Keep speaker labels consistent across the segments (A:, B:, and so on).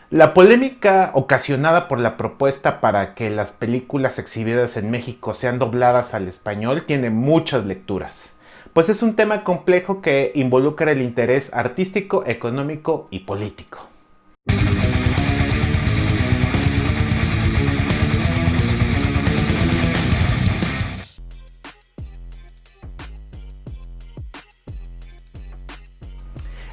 A: La polémica ocasionada por la propuesta para que las películas exhibidas en México sean dobladas al español tiene muchas lecturas, pues es un tema complejo que involucra el interés artístico, económico y político.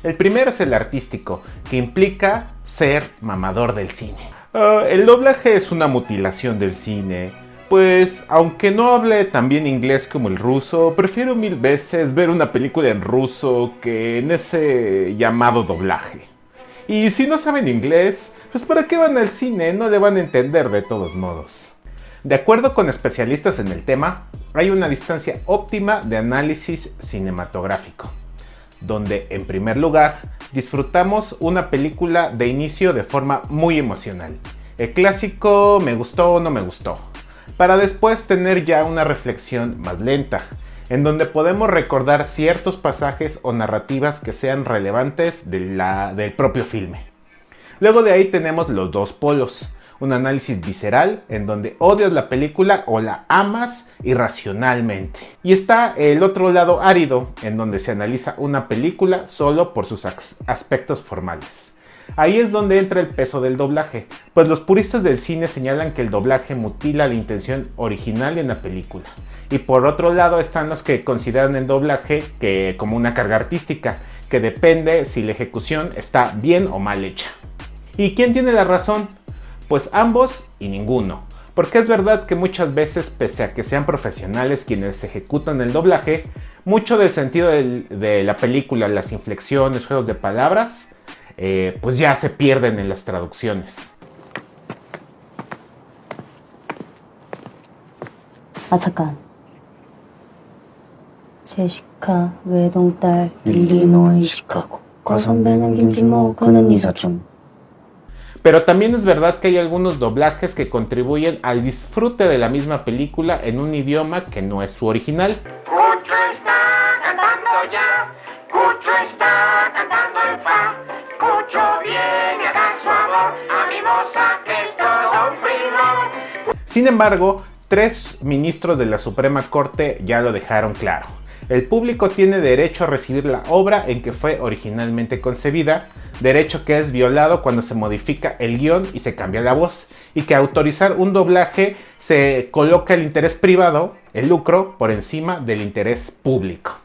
A: El primero es el artístico, que implica ser mamador del cine. El doblaje es una mutilación del cine, pues aunque no hable tan bien inglés como el ruso, prefiero mil veces ver una película en ruso que en ese llamado doblaje. Y si no saben inglés, pues ¿para qué van al cine? No le van a entender de todos modos. De acuerdo con especialistas en el tema, hay una distancia óptima de análisis cinematográfico, donde en primer lugar disfrutamos una película de inicio de forma muy emocional. El clásico me gustó o no me gustó, para después tener ya una reflexión más lenta, en donde podemos recordar ciertos pasajes o narrativas que sean relevantes del propio filme. Luego de ahí tenemos los dos polos, un análisis visceral en donde odias la película o la amas irracionalmente. Y está el otro lado árido en donde se analiza una película solo por sus aspectos formales. Ahí es donde entra el peso del doblaje, pues los puristas del cine señalan que el doblaje mutila la intención original en la película. Y por otro lado están los que consideran el doblaje como una carga artística, que depende si la ejecución está bien o mal hecha. ¿Y quién tiene la razón? Pues ambos y ninguno, porque es verdad que muchas veces, pese a que sean profesionales quienes ejecutan el doblaje, mucho del sentido de la película, las inflexiones, juegos de palabras, pues ya se pierden en las traducciones.
B: 잠깐. 제시카 외동딸 일리노이 시카고 과선배는 김진모 그는 네 사촌.
A: Pero también es verdad que hay algunos doblajes que contribuyen al disfrute de la misma película en un idioma que no es su original.
C: Cucho está cantando ya, Cucho está cantando el fa, Cucho viene a dar su amor a mi moza que es todo un primo.
A: Sin embargo, 3 ministros de la Suprema Corte ya lo dejaron claro. El público tiene derecho a recibir la obra en que fue originalmente concebida, derecho que es violado cuando se modifica el guión y se cambia la voz, y que autorizar un doblaje se coloca el interés privado, el lucro, por encima del interés público.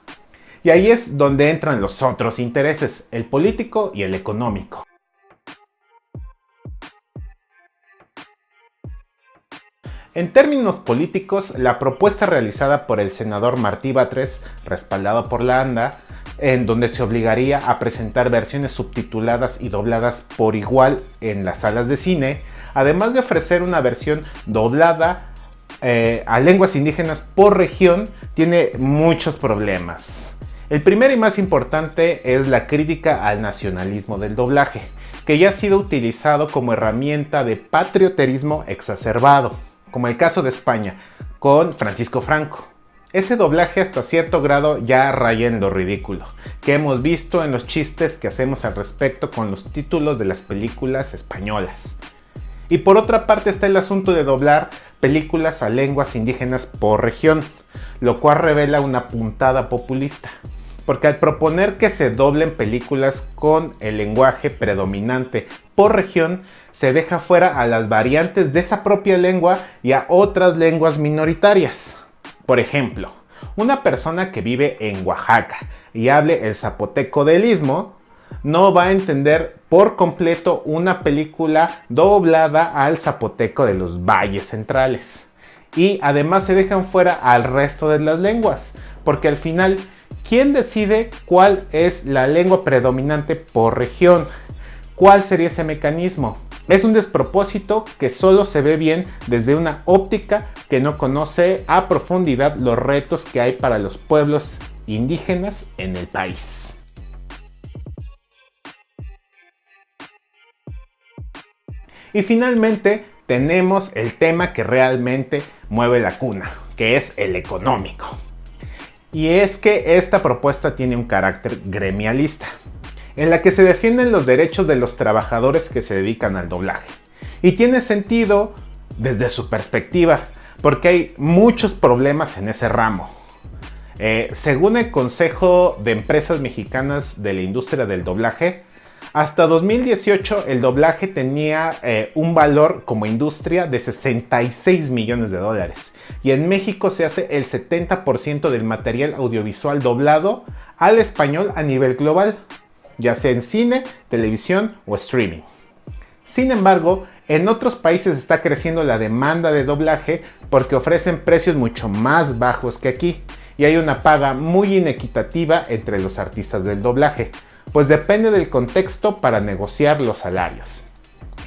A: Y ahí es donde entran los otros intereses, el político y el económico. En términos políticos, la propuesta realizada por el senador Martí Batres, respaldado por la ANDA, en donde se obligaría a presentar versiones subtituladas y dobladas por igual en las salas de cine, además de ofrecer una versión doblada a lenguas indígenas por región, tiene muchos problemas. El primero y más importante es la crítica al nacionalismo del doblaje, que ya ha sido utilizado como herramienta de patrioterismo exacerbado, como el caso de España, con Francisco Franco. Ese doblaje hasta cierto grado ya raya en lo ridículo, que hemos visto en los chistes que hacemos al respecto con los títulos de las películas españolas. Y por otra parte está el asunto de doblar películas a lenguas indígenas por región, lo cual revela una puntada populista, porque al proponer que se doblen películas con el lenguaje predominante por región, se deja fuera a las variantes de esa propia lengua y a otras lenguas minoritarias. Por ejemplo, una persona que vive en Oaxaca y hable el zapoteco del Istmo no va a entender por completo una película doblada al zapoteco de los valles centrales. Y además se dejan fuera al resto de las lenguas, porque al final, ¿quién decide cuál es la lengua predominante por región? ¿Cuál sería ese mecanismo? Es un despropósito que solo se ve bien desde una óptica que no conoce a profundidad los retos que hay para los pueblos indígenas en el país. Y finalmente tenemos el tema que realmente mueve la cuna, que es el económico. Y es que esta propuesta tiene un carácter gremialista. en la que se defienden los derechos de los trabajadores que se dedican al doblaje. Y tiene sentido desde su perspectiva, porque hay muchos problemas en ese ramo. Según el Consejo de Empresas Mexicanas de la Industria del Doblaje, hasta 2018 el doblaje tenía un valor como industria de 66 millones de dólares. Y en México se hace el 70% del material audiovisual doblado al español a nivel global, ya sea en cine, televisión o streaming. Sin embargo, en otros países está creciendo la demanda de doblaje porque ofrecen precios mucho más bajos que aquí y hay una paga muy inequitativa entre los artistas del doblaje, pues depende del contexto para negociar los salarios.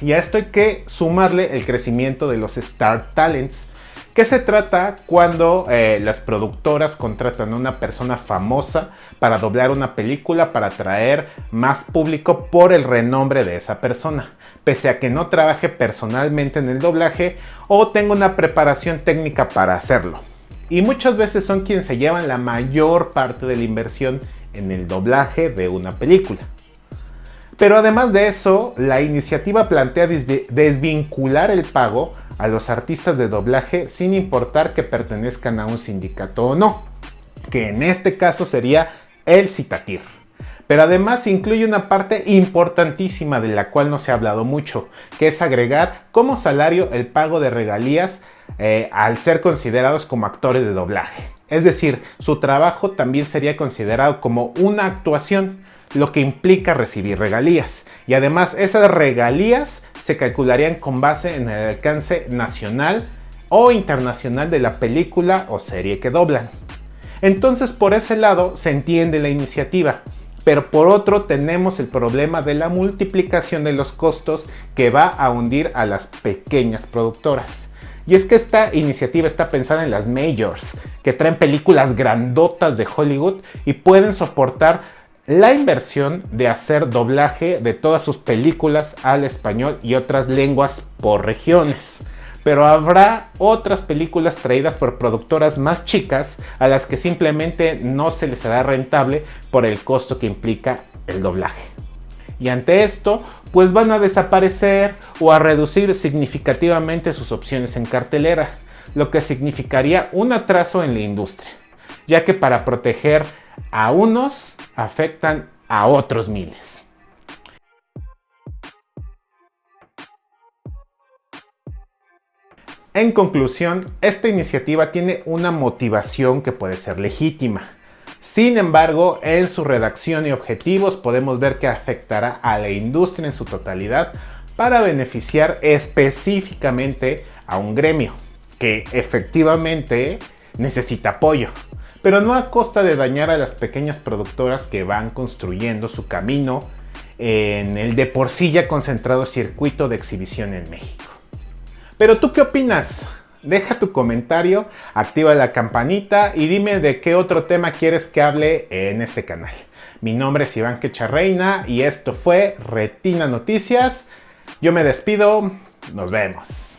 A: Y a esto hay que sumarle el crecimiento de los Star Talents, que se trata cuando las productoras contratan a una persona famosa para doblar una película para atraer más público por el renombre de esa persona, pese a que no trabaje personalmente en el doblaje o tenga una preparación técnica para hacerlo. Y muchas veces son quienes se llevan la mayor parte de la inversión en el doblaje de una película. Pero además de eso, la iniciativa plantea desvincular el pago a los artistas de doblaje sin importar que pertenezcan a un sindicato o no, que en este caso sería el Citatir. Pero además incluye una parte importantísima de la cual no se ha hablado mucho, que es agregar como salario el pago de regalías al ser considerados como actores de doblaje. Es decir, su trabajo también sería considerado como una actuación, lo que implica recibir regalías. Y además esas regalías se calcularían con base en el alcance nacional o internacional de la película o serie que doblan. Entonces por ese lado se entiende la iniciativa, pero por otro tenemos el problema de la multiplicación de los costos que va a hundir a las pequeñas productoras. Y es que esta iniciativa está pensada en las majors, que traen películas grandotas de Hollywood y pueden soportar la inversión de hacer doblaje de todas sus películas al español y otras lenguas por regiones. Pero habrá otras películas traídas por productoras más chicas a las que simplemente no se les hará rentable por el costo que implica el doblaje. Y ante esto, pues van a desaparecer o a reducir significativamente sus opciones en cartelera, lo que significaría un atraso en la industria, ya que para proteger a unos afectan a otros miles. En conclusión, esta iniciativa tiene una motivación que puede ser legítima. Sin embargo, en su redacción y objetivos podemos ver que afectará a la industria en su totalidad para beneficiar específicamente a un gremio que efectivamente necesita apoyo, pero no a costa de dañar a las pequeñas productoras que van construyendo su camino en el de por sí ya concentrado circuito de exhibición en México. Pero ¿tú qué opinas? Deja tu comentario, activa la campanita y dime de qué otro tema quieres que hable en este canal. Mi nombre es Iván Quecharreina y esto fue Retina Noticias. Yo me despido, nos vemos.